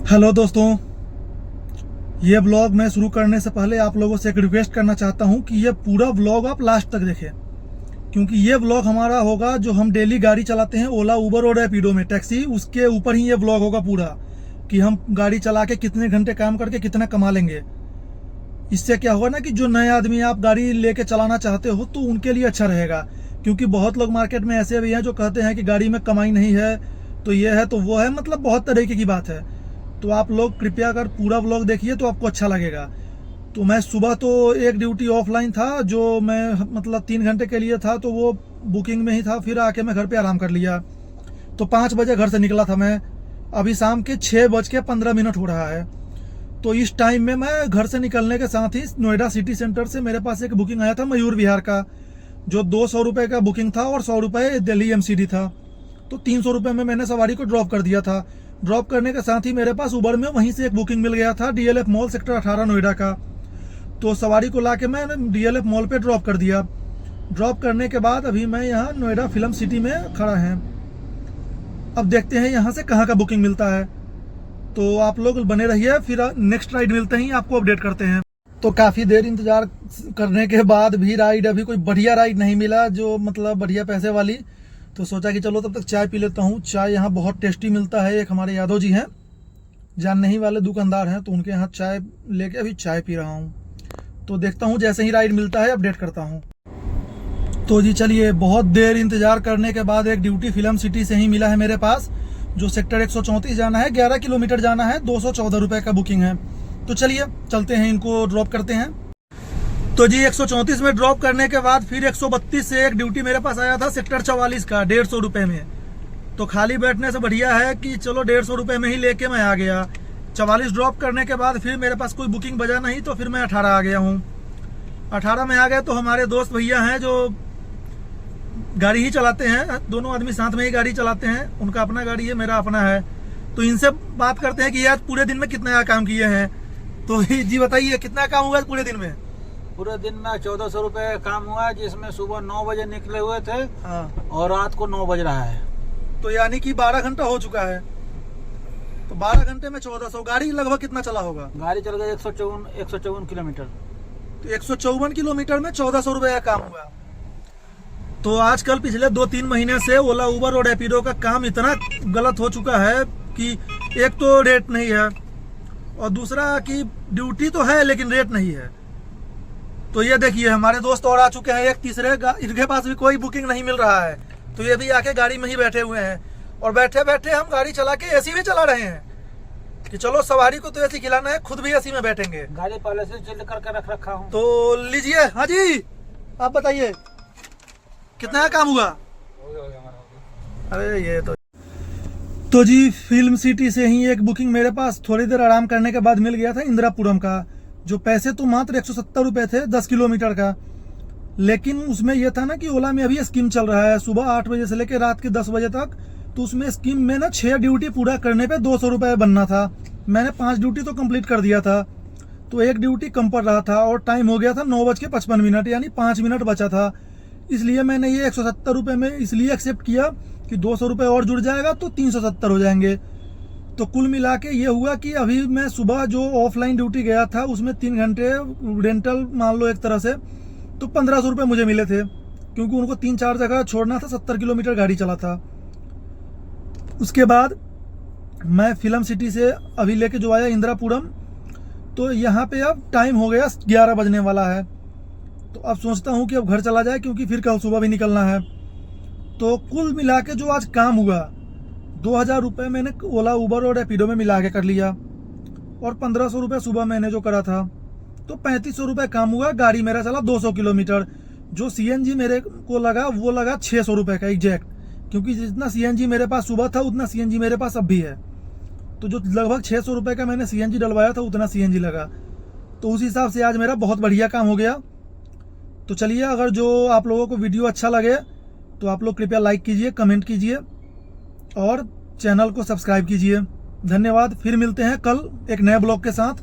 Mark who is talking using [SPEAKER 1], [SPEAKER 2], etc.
[SPEAKER 1] Hello दोस्तों, ये blog मैं शुरू करने से पहले आप लोगों से एक रिक्वेस्ट करना चाहता हूँ कि ये पूरा ब्लॉग आप लास्ट तक देखें, क्योंकि ये ब्लॉग हमारा होगा जो हम डेली गाड़ी चलाते हैं ओला, उबर और रैपिडो में टैक्सी, उसके ऊपर ही ये ब्लॉग होगा पूरा कि हम गाड़ी चला के कितने घंटे काम करके कितना कमा लेंगे। इससे क्या होगा ना कि जो नए आदमी आप गाड़ी लेके चलाना चाहते हो तो उनके लिए अच्छा रहेगा, क्योंकि बहुत लोग मार्केट में ऐसे भी हैं जो कहते हैं कि गाड़ी में कमाई नहीं है, तो ये है तो वो है, मतलब बहुत तरीके की बात है। तो आप लोग कृपया कर पूरा व्लॉग देखिए तो आपको अच्छा लगेगा। तो मैं सुबह तो एक ड्यूटी ऑफलाइन था जो मैं मतलब 3 घंटे के लिए था, तो वो बुकिंग में ही था, फिर आके मैं घर पे आराम कर लिया। तो 5 बजे घर से निकला था मैं, अभी शाम के 6:15 हो रहा है। तो इस टाइम में मैं घर से निकलने के साथ ही नोएडा सिटी सेंटर से मेरे पास एक बुकिंग आया था मयूर विहार का, जो 200 रुपये का बुकिंग था और 100 रुपये दिल्ली MCD था। तो 300 रुपये में मैंने सवारी को ड्रॉप कर दिया था। ड्रॉप करने के साथ ही मेरे पास उबर में वहीं से एक बुकिंग मिल गया था DLF मॉल सेक्टर 18 नोएडा का। तो सवारी को लाके मैं DLF मॉल पे ड्रॉप कर दिया। ड्रॉप करने के बाद अभी मैं यहाँ नोएडा फिल्म सिटी में खड़ा है। अब देखते हैं यहाँ से कहाँ का बुकिंग मिलता है। तो आप लोग बने रहिए, फिर नेक्स्ट राइड मिलते ही आपको अपडेट करते हैं। तो काफ़ी देर इंतजार करने के बाद भी राइड, अभी कोई बढ़िया राइड नहीं मिला जो मतलब बढ़िया पैसे वाली। तो सोचा कि चलो तब तक चाय पी लेता हूँ। चाय यहाँ बहुत टेस्टी मिलता है। एक हमारे यादव जी हैं, जानने ही वाले दुकानदार हैं, तो उनके यहाँ चाय लेके अभी चाय पी रहा हूँ। तो देखता हूँ जैसे ही राइड मिलता है अपडेट करता हूँ। तो जी चलिए, बहुत देर इंतजार करने के बाद एक ड्यूटी फिल्म सिटी से ही मिला है मेरे पास, जो सेक्टर 134 जाना है, 11 किलोमीटर जाना है, 214 रुपये का बुकिंग है। तो चलिए चलते हैं, इनको ड्रॉप करते हैं। तो जी 134 में ड्रॉप करने के बाद फिर 132 से एक ड्यूटी मेरे पास आया था सेक्टर 44 का 150 रुपये में। तो खाली बैठने से बढ़िया है कि चलो 150 रुपये में ही लेके मैं आ गया। 44 ड्रॉप करने के बाद फिर मेरे पास कोई बुकिंग बजा नहीं, तो फिर मैं 18 आ गया हूँ। 18 में आ गए तो हमारे दोस्त भैया हैं जो गाड़ी ही चलाते हैं, दोनों आदमी साथ में ही गाड़ी चलाते हैं। उनका अपना गाड़ी है, मेरा अपना है। तो इनसे बात करते हैं कि यार पूरे दिन में कितना काम किए हैं। तो जी बताइए कितना काम हुआ पूरे दिन में?
[SPEAKER 2] पूरे दिन में 1400 रुपये काम हुआ, जिसमें सुबह 9 बजे निकले हुए थे।
[SPEAKER 1] हाँ।
[SPEAKER 2] और रात को 9 बज रहा है।
[SPEAKER 1] तो यानी कि 12 घंटा हो चुका है। तो 12 घंटे में 1400। गाड़ी लगभग कितना चला होगा?
[SPEAKER 2] गाड़ी चल गई 154 किलोमीटर।
[SPEAKER 1] तो 154 किलोमीटर में 1400 रुपये का काम हुआ। तो आजकल पिछले 2-3 महीने से ओला, उबर और रैपिडो का काम इतना गलत हो चुका है कि एक तो रेट नहीं है, और दूसरा कि ड्यूटी तो है लेकिन रेट नहीं है। तो ये देखिए हमारे दोस्त और आ चुके हैं, एक तीसरे, इनके पास भी कोई बुकिंग नहीं मिल रहा है। तो ये भी आके गाड़ी में ही बैठे हुए हैं, और बैठे बैठे हम गाड़ी चला के एसी भी चला रहे हैं कि चलो सवारी को तो एसी खिलाना है, खुद भी एसी में बैठेंगे।
[SPEAKER 2] गाड़ी पहले से चिल्ड करके रख रखा हूँ।
[SPEAKER 1] तो लीजिए। हाँ जी, आप बताइए कितना काम हुआ? अरे ये तो जी फिल्म सिटी से ही एक बुकिंग मेरे पास थोड़ी देर आराम करने के बाद मिल गया था इंदिरापुरम का, जो पैसे तो मात्र 170 रुपये थे 10 किलोमीटर का। लेकिन उसमें यह था ना कि ओला में अभी स्कीम चल रहा है सुबह 8 बजे से लेकर रात के 10 बजे तक। तो उसमें स्कीम में ना 6 ड्यूटी पूरा करने पे 200 रुपये बनना था। मैंने 5 ड्यूटी तो कंप्लीट कर दिया था, तो एक ड्यूटी कम पड़ रहा था और टाइम हो गया था 9:55, यानी 5 मिनट बचा था। इसलिए मैंने ये 170 रुपये में इसलिए एक्सेप्ट किया कि 200 रुपये और जुड़ जाएगा तो 370 हो जाएंगे। तो कुल मिला के ये हुआ कि अभी मैं सुबह जो ऑफलाइन ड्यूटी गया था उसमें 3 घंटे रेंटल मान लो एक तरह से, तो 1500 रुपये मुझे मिले थे, क्योंकि उनको 3-4 जगह छोड़ना था, 70 किलोमीटर गाड़ी चला था। उसके बाद मैं फिल्म सिटी से अभी लेके जो आया इंदिरापुरम, तो यहाँ पे अब टाइम हो गया 11 बजने वाला है। तो अब सोचता हूँ कि अब घर चला जाए, क्योंकि फिर कल सुबह भी निकलना है। तो कुल मिला के जो आज काम हुआ 2000 रुपये मैंने ओला, उबर और रैपिडो में मिला के कर लिया, और 1500 रुपये सुबह मैंने जो करा था, तो 3500 रुपये काम हुआ। गाड़ी मेरा चला 200 किलोमीटर। जो CNG मेरे को लगा वो लगा 600 रुपये का एग्जैक्ट, क्योंकि जितना CNG मेरे पास सुबह था उतना CNG मेरे पास अब भी है। तो जो लगभग 600 रुपये का मैंने CNG डलवाया था उतना CNG लगा। तो उस हिसाब से आज मेरा बहुत बढ़िया काम हो गया। तो चलिए, अगर जो आप लोगों को वीडियो अच्छा लगे तो आप लोग कृपया लाइक कीजिए, कमेंट कीजिए और चैनल को सब्सक्राइब कीजिए। धन्यवाद। फिर मिलते हैं कल एक नए ब्लॉग के साथ।